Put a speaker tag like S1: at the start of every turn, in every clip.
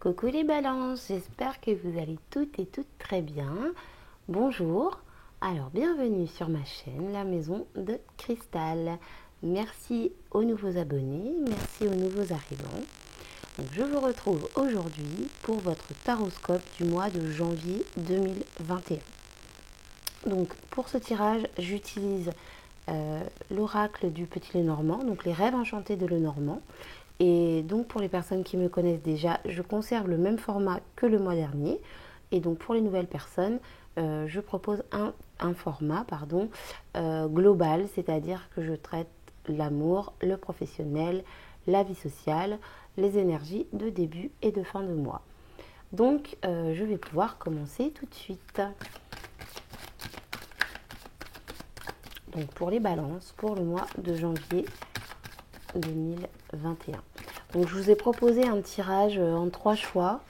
S1: Coucou les balances, j'espère que vous allez toutes et toutes très bien. Bonjour, alors bienvenue sur ma chaîne, la maison de Cristal. Merci aux nouveaux abonnés, merci aux nouveaux arrivants. Donc, je vous retrouve aujourd'hui pour votre taroscope du mois de janvier 2021. Donc pour ce tirage, j'utilise l'oracle du Petit Lenormand, donc les rêves enchantés de Lenormand. Et donc pour les personnes qui me connaissent déjà, je conserve le même format que le mois dernier. Et donc pour les nouvelles personnes, je propose un format global, c'est-à-dire que je traite l'amour, le professionnel, la vie sociale, les énergies de début et de fin de mois. Donc je vais pouvoir commencer tout de suite. Donc pour les balances, pour le mois de janvier 2021. Donc je vous ai proposé un tirage en 3 choix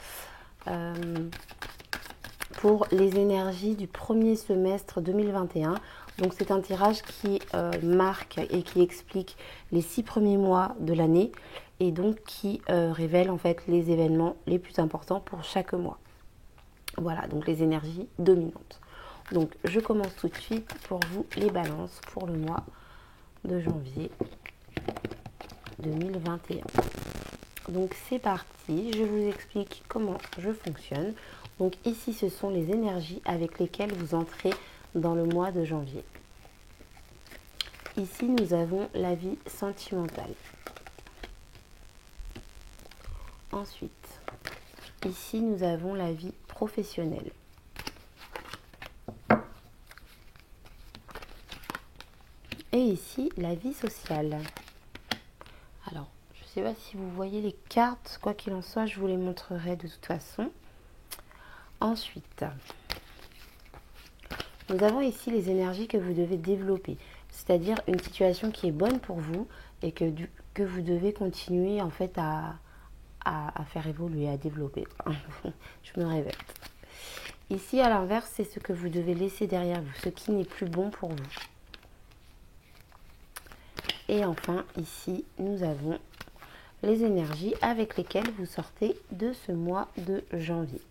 S1: pour les énergies du premier semestre 2021. Donc c'est un tirage qui marque et qui explique les 6 premiers mois de l'année et donc qui révèle en fait les événements les plus importants pour chaque mois. Voilà, donc les énergies dominantes. Donc je commence tout de suite pour vous les balances pour le mois de janvier 2021. Donc c'est parti, je vous explique comment je fonctionne. Donc ici ce sont les énergies avec lesquelles vous entrez dans le mois de janvier. Ici nous avons la vie sentimentale. Ensuite, ici nous avons la vie professionnelle. Et ici la vie sociale. Alors, je ne sais pas si vous voyez les cartes, quoi qu'il en soit, je vous les montrerai de toute façon. Ensuite, nous avons ici les énergies que vous devez développer, c'est-à-dire une situation qui est bonne pour vous et que vous devez continuer en fait à faire évoluer, à développer. Je me répète. Ici, à l'inverse, c'est ce que vous devez laisser derrière vous, ce qui n'est plus bon pour vous. Et enfin, ici, nous avons les énergies avec lesquelles vous sortez de ce mois de janvier.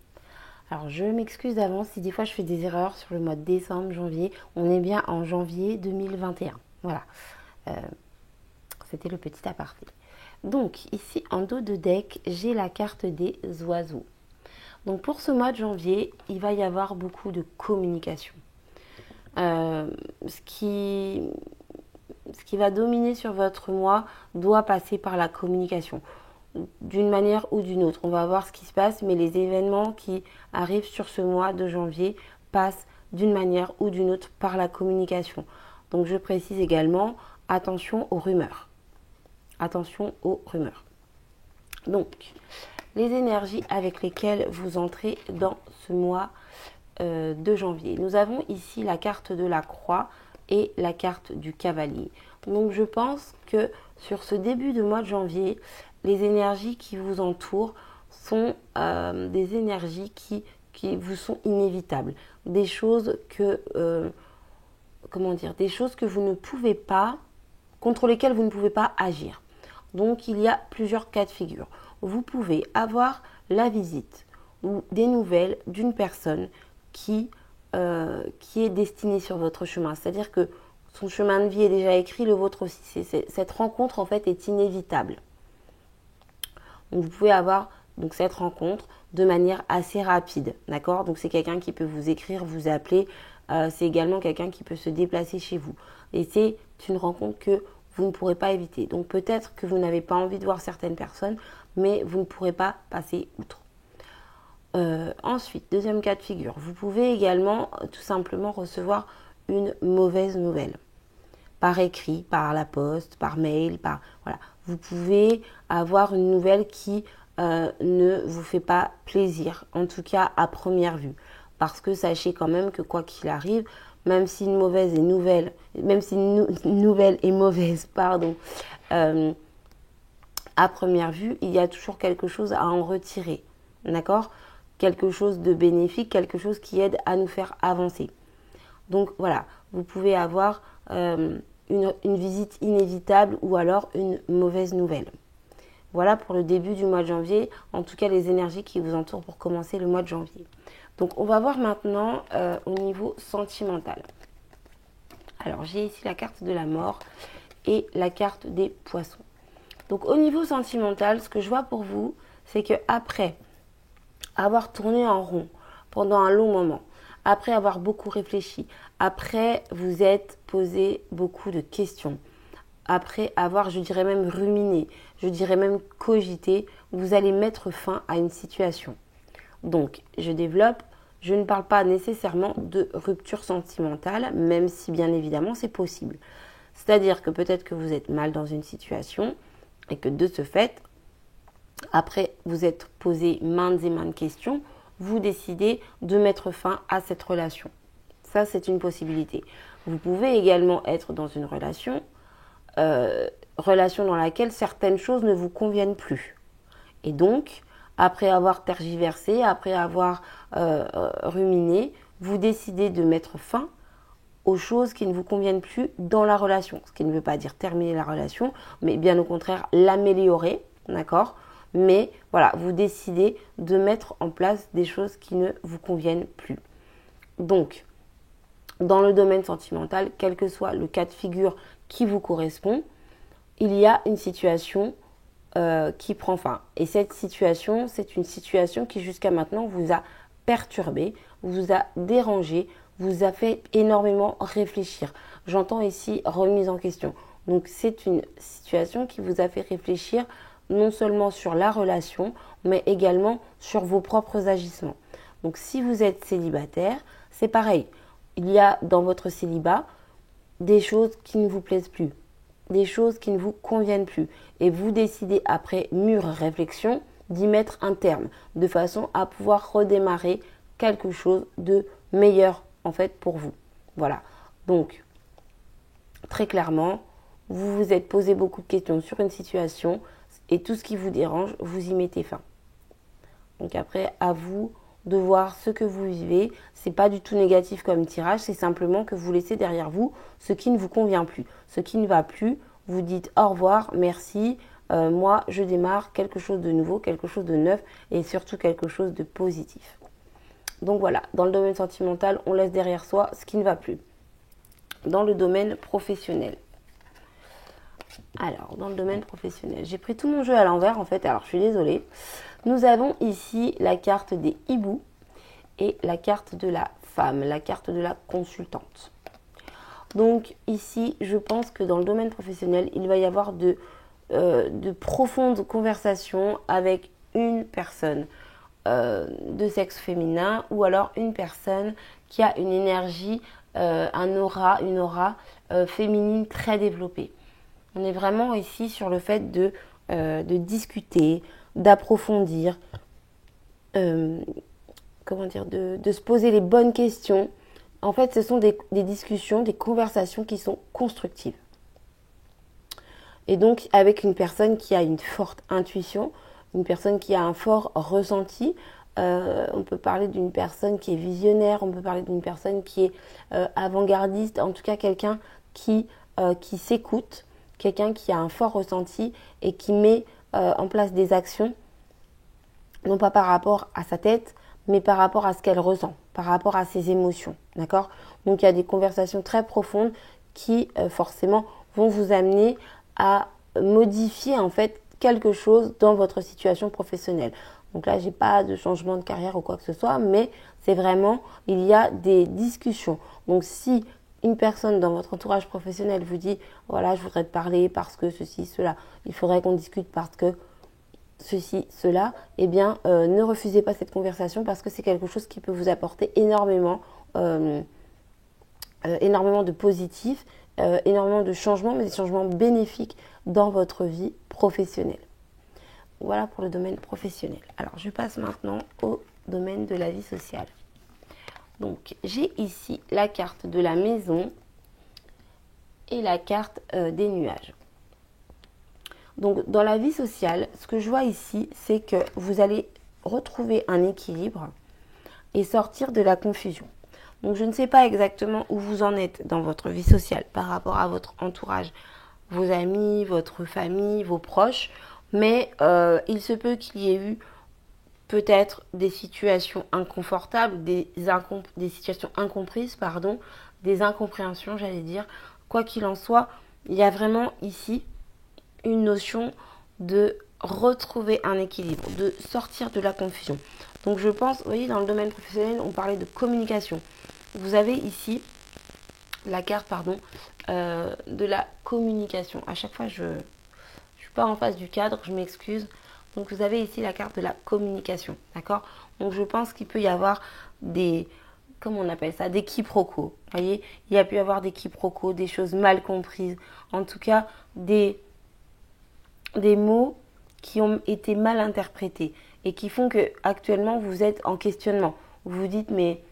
S1: Alors, je m'excuse d'avance si des fois je fais des erreurs sur le mois de décembre, janvier. On est bien en janvier 2021. Voilà. C'était le petit aparté. Donc, ici, en dos de deck, j'ai la carte des oiseaux. Donc, pour ce mois de janvier, il va y avoir beaucoup de communication. Ce qui va dominer sur votre mois doit passer par la communication. D'une manière ou d'une autre. On va voir ce qui se passe, mais les événements qui arrivent sur ce mois de janvier passent d'une manière ou d'une autre par la communication. Donc je précise également, attention aux rumeurs. Attention aux rumeurs. Donc, les énergies avec lesquelles vous entrez dans ce mois de janvier. Nous avons ici la carte de la croix et la carte du cavalier. Donc je pense que sur ce début de mois de janvier, les énergies qui vous entourent sont des énergies qui vous sont inévitables. Des choses que, des choses que vous ne pouvez pas, contre lesquelles vous ne pouvez pas agir. Donc il y a plusieurs cas de figure. Vous pouvez avoir la visite ou des nouvelles d'une personne qui est destinée sur votre chemin. C'est-à-dire que son chemin de vie est déjà écrit, le vôtre aussi. Cette rencontre en fait est inévitable. Donc vous pouvez avoir donc cette rencontre de manière assez rapide, d'accord? Donc c'est quelqu'un qui peut vous écrire, vous appeler, c'est également quelqu'un qui peut se déplacer chez vous. Et c'est une rencontre que vous ne pourrez pas éviter. Donc peut-être que vous n'avez pas envie de voir certaines personnes, mais vous ne pourrez pas passer outre. Ensuite, deuxième cas de figure, vous pouvez également tout simplement recevoir une mauvaise nouvelle. Par écrit, par la poste, par mail, voilà. Vous pouvez avoir une nouvelle qui ne vous fait pas plaisir, en tout cas à première vue. Parce que sachez quand même que quoi qu'il arrive, même si une nouvelle est mauvaise, à première vue, il y a toujours quelque chose à en retirer, d'accord? Quelque chose de bénéfique, quelque chose qui aide à nous faire avancer. Donc voilà, vous pouvez avoir une visite inévitable ou alors une mauvaise nouvelle. Voilà pour le début du mois de janvier, en tout cas les énergies qui vous entourent pour commencer le mois de janvier. Donc on va voir maintenant au niveau sentimental. Alors j'ai ici la carte de la mort et la carte des poissons. Donc au niveau sentimental, ce que je vois pour vous, c'est que après avoir tourné en rond pendant un long moment, après avoir beaucoup réfléchi, après vous êtes posé beaucoup de questions, après avoir, je dirais même ruminé, je dirais même cogité, vous allez mettre fin à une situation. Donc, je développe, je ne parle pas nécessairement de rupture sentimentale, même si bien évidemment c'est possible. C'est-à-dire que peut-être que vous êtes mal dans une situation et que de ce fait, après vous êtes posé maintes et maintes questions, vous décidez de mettre fin à cette relation. Ça, c'est une possibilité. Vous pouvez également être dans une relation dans laquelle certaines choses ne vous conviennent plus. Et donc, après avoir tergiversé, après avoir ruminé, vous décidez de mettre fin aux choses qui ne vous conviennent plus dans la relation. Ce qui ne veut pas dire terminer la relation, mais bien au contraire l'améliorer, d'accord ? Mais voilà, vous décidez de mettre en place des choses qui ne vous conviennent plus. Donc, dans le domaine sentimental, quel que soit le cas de figure qui vous correspond, il y a une situation qui prend fin. Et cette situation, c'est une situation qui jusqu'à maintenant vous a perturbé, vous a dérangé, vous a fait énormément réfléchir. J'entends ici remise en question. Donc c'est une situation qui vous a fait réfléchir non seulement sur la relation, mais également sur vos propres agissements. Donc si vous êtes célibataire, c'est pareil. Il y a dans votre célibat des choses qui ne vous plaisent plus, des choses qui ne vous conviennent plus. Et vous décidez, après mûre réflexion, d'y mettre un terme, de façon à pouvoir redémarrer quelque chose de meilleur, en fait, pour vous. Voilà. Donc, très clairement, vous vous êtes posé beaucoup de questions sur une situation et tout ce qui vous dérange, vous y mettez fin. Donc après, à vous de voir ce que vous vivez. C'est pas du tout négatif comme tirage, c'est simplement que vous laissez derrière vous ce qui ne vous convient plus. Ce qui ne va plus, vous dites au revoir, merci, moi je démarre quelque chose de nouveau, quelque chose de neuf et surtout quelque chose de positif. Donc voilà, dans le domaine sentimental, on laisse derrière soi ce qui ne va plus. Dans le domaine professionnel. Alors, dans le domaine professionnel, j'ai pris tout mon jeu à l'envers en fait, alors je suis désolée. Nous avons ici la carte des hiboux et la carte de la femme, la carte de la consultante. Donc ici, je pense que dans le domaine professionnel, il va y avoir de profondes conversations avec une personne de sexe féminin ou alors une personne qui a une énergie, une aura féminine très développée. On est vraiment ici sur le fait de discuter, d'approfondir, de se poser les bonnes questions. En fait, ce sont des discussions, des conversations qui sont constructives. Et donc, avec une personne qui a une forte intuition, une personne qui a un fort ressenti, on peut parler d'une personne qui est visionnaire, on peut parler d'une personne qui est avant-gardiste, en tout cas quelqu'un qui s'écoute, quelqu'un qui a un fort ressenti et qui met en place des actions, non pas par rapport à sa tête, mais par rapport à ce qu'elle ressent, par rapport à ses émotions, d'accord ? Donc il y a des conversations très profondes qui forcément vont vous amener à modifier en fait quelque chose dans votre situation professionnelle. Donc là, j'ai pas de changement de carrière ou quoi que ce soit, mais c'est vraiment, il y a des discussions. Donc si une personne dans votre entourage professionnel vous dit, voilà, je voudrais te parler parce que ceci, cela, il faudrait qu'on discute parce que ceci, cela, eh bien, ne refusez pas cette conversation parce que c'est quelque chose qui peut vous apporter énormément de positif, énormément de changements, mais des changements bénéfiques dans votre vie professionnelle. Voilà pour le domaine professionnel. Alors, je passe maintenant au domaine de la vie sociale. Donc, j'ai ici la carte de la maison et la carte des nuages. Donc, dans la vie sociale, ce que je vois ici, c'est que vous allez retrouver un équilibre et sortir de la confusion. Donc, je ne sais pas exactement où vous en êtes dans votre vie sociale par rapport à votre entourage, vos amis, votre famille, vos proches. Mais il se peut qu'il y ait eu peut-être des situations inconfortables, des situations incomprises, pardon, des incompréhensions, j'allais dire. Quoi qu'il en soit, il y a vraiment ici une notion de retrouver un équilibre, de sortir de la confusion. Donc je pense, vous voyez, dans le domaine professionnel, on parlait de communication. Vous avez ici la carte, pardon, de la communication. À chaque fois, je ne suis pas en face du cadre, je m'excuse. Donc vous avez ici la carte de la communication, d'accord? Donc je pense qu'il peut y avoir des, comment on appelle ça, des quiproquos. Vous voyez, il y a pu y avoir des quiproquos, des choses mal comprises. En tout cas, des mots qui ont été mal interprétés et qui font que actuellement vous êtes en questionnement. Vous vous dites mais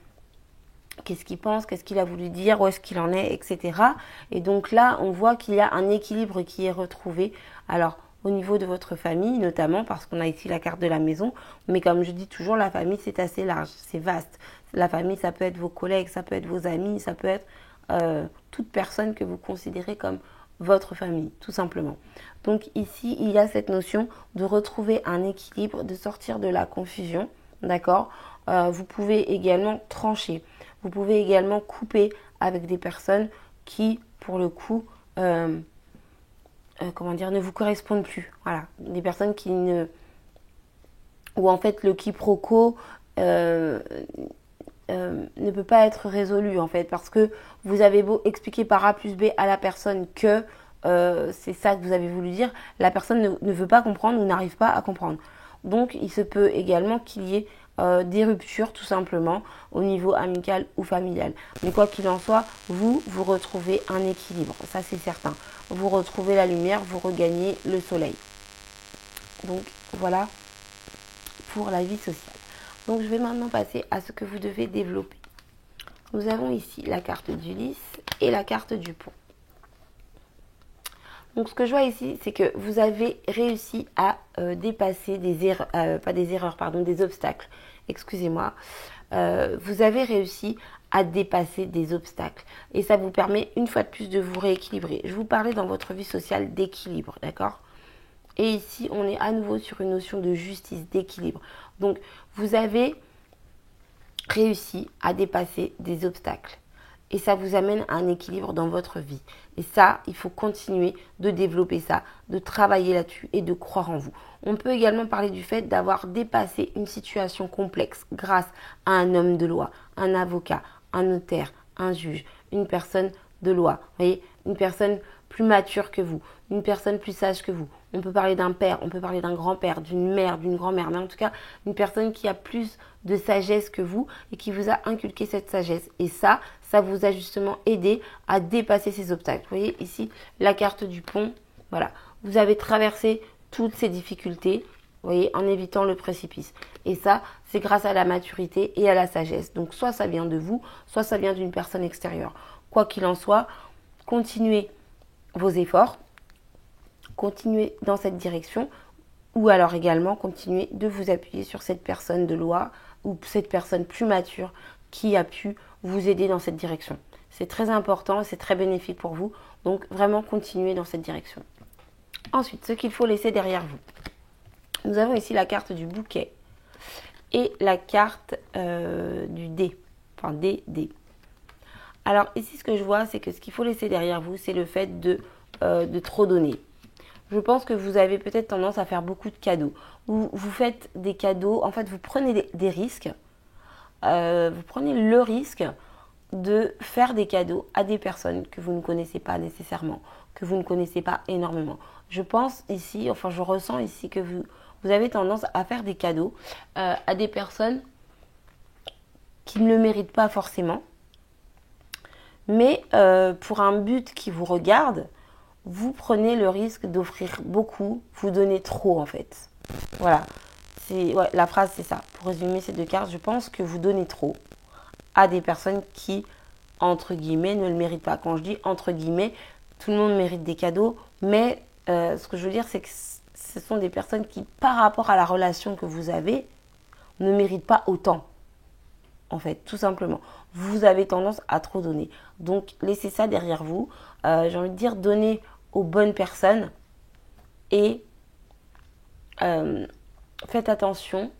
S1: qu'est-ce qu'il pense, qu'est-ce qu'il a voulu dire, où est-ce qu'il en est, etc. Et donc là, on voit qu'il y a un équilibre qui est retrouvé. Alors, au niveau de votre famille, notamment, parce qu'on a ici la carte de la maison, mais comme je dis toujours, la famille, c'est assez large, c'est vaste. La famille, ça peut être vos collègues, ça peut être vos amis, ça peut être toute personne que vous considérez comme votre famille, tout simplement. Donc ici, il y a cette notion de retrouver un équilibre, de sortir de la confusion, d'accord? Vous pouvez également trancher. Vous pouvez également couper avec des personnes qui, pour le coup, comment dire, ne vous correspondent plus. Voilà, des personnes qui ne... où en fait le quiproquo ne peut pas être résolu en fait, parce que vous avez beau expliquer par A plus B à la personne que c'est ça que vous avez voulu dire, la personne ne veut pas comprendre ou n'arrive pas à comprendre. Donc il se peut également qu'il y ait des ruptures tout simplement au niveau amical ou familial. Mais quoi qu'il en soit, vous retrouvez un équilibre, ça c'est certain. Vous retrouvez la lumière, vous regagnez le soleil. Donc voilà pour la vie sociale. Donc je vais maintenant passer à ce que vous devez développer. Nous avons ici la carte d'Ulysse et la carte du pont. Donc ce que je vois ici, c'est que vous avez réussi à dépasser des erreurs, pas des erreurs, pardon, des obstacles. Excusez-moi. Vous avez réussi à dépasser des obstacles. Et ça vous permet une fois de plus de vous rééquilibrer. Je vous parlais dans votre vie sociale d'équilibre, d'accord? Et ici, on est à nouveau sur une notion de justice, d'équilibre. Donc, vous avez réussi à dépasser des obstacles. Et ça vous amène à un équilibre dans votre vie. Et ça, il faut continuer de développer ça, de travailler là-dessus et de croire en vous. On peut également parler du fait d'avoir dépassé une situation complexe grâce à un homme de loi, un avocat, un notaire, un juge, une personne de loi. Vous voyez, une personne plus mature que vous, une personne plus sage que vous. On peut parler d'un père, on peut parler d'un grand-père, d'une mère, d'une grand-mère, mais en tout cas, une personne qui a plus de sagesse que vous et qui vous a inculqué cette sagesse. Et ça vous a justement aidé à dépasser ces obstacles. Vous voyez ici la carte du pont. Voilà, vous avez traversé toutes ces difficultés, vous voyez, en évitant le précipice. Et ça, c'est grâce à la maturité et à la sagesse. Donc soit ça vient de vous, soit ça vient d'une personne extérieure. Quoi qu'il en soit, continuez vos efforts, continuez dans cette direction, ou alors également continuez de vous appuyer sur cette personne de loi ou cette personne plus mature qui a pu vous aider dans cette direction. C'est très important et c'est très bénéfique pour vous, donc vraiment continuez dans cette direction. Ensuite, ce qu'il faut laisser derrière vous. Nous avons ici la carte du bouquet et la carte du dé, enfin D. Alors ici, ce que je vois, c'est que ce qu'il faut laisser derrière vous, c'est le fait de trop donner. Je pense que vous avez peut-être tendance à faire beaucoup de cadeaux. Vous faites des cadeaux, en fait, vous prenez des risques. Vous prenez le risque de faire des cadeaux à des personnes que vous ne connaissez pas nécessairement, que vous ne connaissez pas énormément. Je pense ici, enfin je ressens ici que vous avez tendance à faire des cadeaux à des personnes qui ne le méritent pas forcément, mais pour un but qui vous regarde, vous prenez le risque d'offrir beaucoup, vous donnez trop en fait. Voilà, la phrase c'est ça. Pour résumer ces deux cartes, je pense que vous donnez trop à des personnes qui, entre guillemets, ne le méritent pas. Quand je dis entre guillemets, tout le monde mérite des cadeaux, mais ce que je veux dire, c'est que ce sont des personnes qui, par rapport à la relation que vous avez, ne méritent pas autant. En fait, tout simplement. Vous avez tendance à trop donner. Donc, laissez ça derrière vous. J'ai envie de dire, donnez aux bonnes personnes et euh, faites attention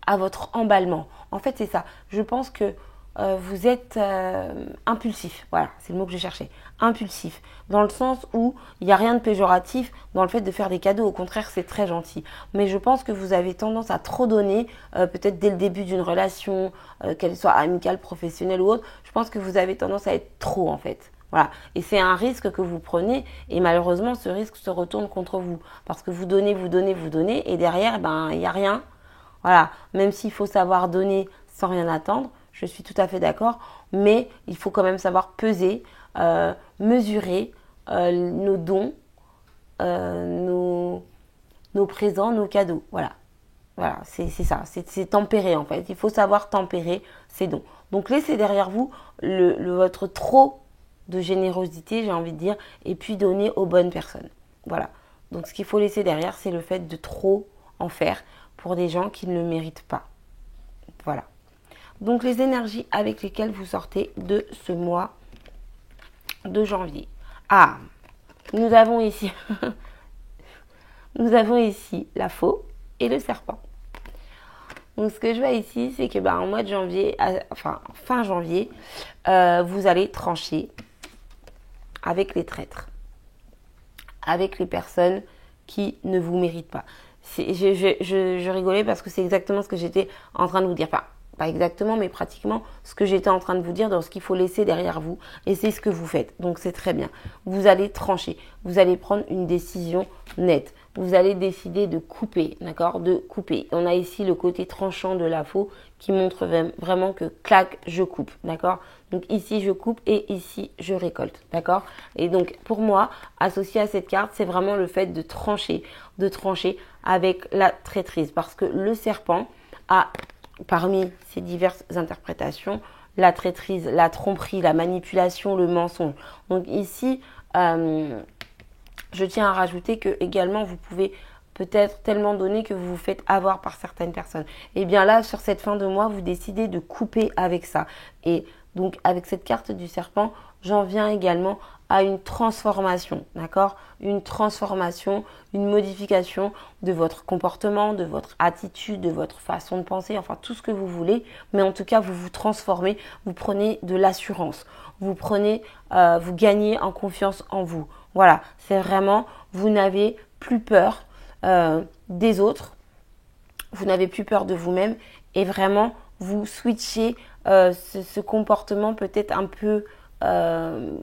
S1: à votre emballement. En fait, c'est ça. Je pense que vous êtes impulsif. Voilà, c'est le mot que je cherchais. Impulsif. Dans le sens où il n'y a rien de péjoratif dans le fait de faire des cadeaux. Au contraire, c'est très gentil. Mais je pense que vous avez tendance à trop donner, peut-être dès le début d'une relation, qu'elle soit amicale, professionnelle ou autre. Je pense que vous avez tendance à être trop, en fait. Voilà. Et c'est un risque que vous prenez. Et malheureusement, ce risque se retourne contre vous. Parce que vous donnez, vous donnez, vous donnez. Et derrière, ben, il n'y a rien. Voilà, même s'il faut savoir donner sans rien attendre, je suis tout à fait d'accord, mais il faut quand même savoir peser, mesurer nos dons, nos présents, nos cadeaux. Voilà, voilà, c'est ça, c'est tempérer en fait. Il faut savoir tempérer ces dons. Donc laissez derrière vous votre trop de générosité, j'ai envie de dire, et puis donner aux bonnes personnes. Voilà. Donc ce qu'il faut laisser derrière, c'est le fait de trop en faire pour des gens qui ne le méritent pas. Voilà. Donc les énergies avec lesquelles vous sortez de ce mois de janvier. Ah, nous avons ici, nous avons ici la faux et le serpent. Donc ce que je vois ici, c'est que en mois de janvier, enfin fin janvier, vous allez trancher avec les traîtres, avec les personnes qui ne vous méritent pas. Je rigolais parce que c'est exactement ce que j'étais en train de vous dire. Enfin, pas exactement, mais pratiquement ce que j'étais en train de vous dire dans ce qu'il faut laisser derrière vous. Et c'est ce que vous faites. Donc c'est très bien. Vous allez trancher. Vous allez prendre une décision nette. Vous allez décider de couper, d'accord? De couper. On a ici le côté tranchant de la faux qui montre vraiment que clac, je coupe, d'accord? Donc ici je coupe et ici je récolte, d'accord? Et donc pour moi, associé à cette carte, c'est vraiment le fait de trancher avec la traîtrise. Parce que le serpent a, parmi ses diverses interprétations, la traîtrise, la tromperie, la manipulation, le mensonge. Donc ici, je tiens à rajouter que également vous pouvez peut-être tellement donner que vous vous faites avoir par certaines personnes. Et bien là, sur cette fin de mois, vous décidez de couper avec ça. Et donc avec cette carte du serpent, j'en viens également à une transformation, d'accord? Une transformation, une modification de votre comportement, de votre attitude, de votre façon de penser, enfin tout ce que vous voulez. Mais en tout cas, vous vous transformez, vous prenez de l'assurance, vous gagnez en confiance en vous. Voilà, c'est vraiment, vous n'avez plus peur des autres, vous n'avez plus peur de vous-même et vraiment, vous switchez ce comportement peut-être un peu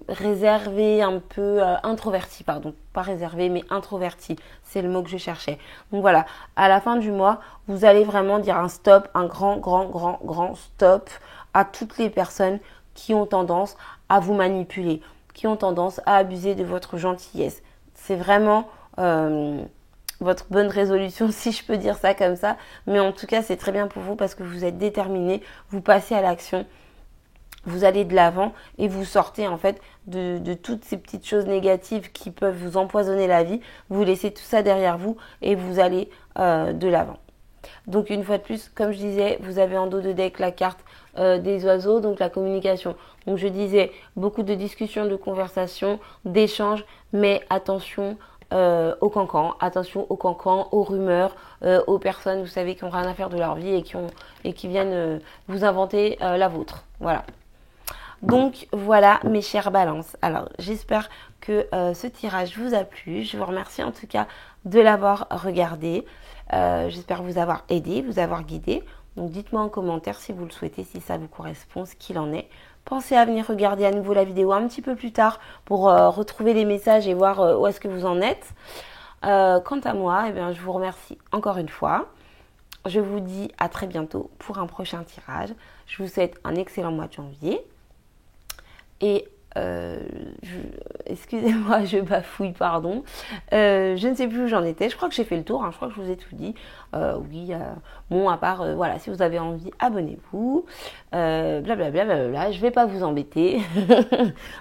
S1: réservé, un peu introverti, pardon, pas réservé mais introverti, c'est le mot que je cherchais. Donc voilà, à la fin du mois, vous allez vraiment dire un stop, un grand stop à toutes les personnes qui ont tendance à vous manipuler, qui ont tendance à abuser de votre gentillesse. C'est vraiment votre bonne résolution, si je peux dire ça comme ça. Mais en tout cas, c'est très bien pour vous parce que vous êtes déterminé, vous passez à l'action, vous allez de l'avant et vous sortez en fait de toutes ces petites choses négatives qui peuvent vous empoisonner la vie. Vous laissez tout ça derrière vous et vous allez de l'avant. Donc une fois de plus, comme je disais, vous avez en dos de deck la carte des oiseaux, donc la communication. Donc je disais beaucoup de discussions, de conversations, d'échanges, mais attention aux cancans, aux rumeurs, aux personnes, vous savez, qui n'ont rien à faire de leur vie et qui viennent vous inventer la vôtre. Voilà. Donc voilà mes chères balances. Alors j'espère que ce tirage vous a plu. Je vous remercie en tout cas de l'avoir regardé. J'espère vous avoir aidé, vous avoir guidé. Donc dites-moi en commentaire si vous le souhaitez, si ça vous correspond, ce qu'il en est. Pensez à venir regarder à nouveau la vidéo un petit peu plus tard pour retrouver les messages et voir où est-ce que vous en êtes. Quant à moi, eh bien, je vous remercie encore une fois. Je vous dis à très bientôt pour un prochain tirage. Je vous souhaite un excellent mois de janvier. Et excusez-moi, je bafouille, pardon. Je ne sais plus où j'en étais. Je crois que j'ai fait le tour. Je crois que je vous ai tout dit. Oui, bon, à part, voilà, si vous avez envie, abonnez-vous. Blablabla. Je vais pas vous embêter.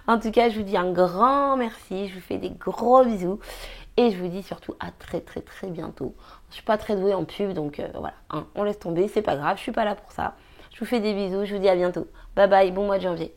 S1: En tout cas, je vous dis un grand merci. Je vous fais des gros bisous. Et je vous dis surtout à très bientôt. Je suis pas très douée en pub, donc voilà. On laisse tomber, c'est pas grave. Je suis pas là pour ça. Je vous fais des bisous. Je vous dis à bientôt. Bye bye. Bon mois de janvier.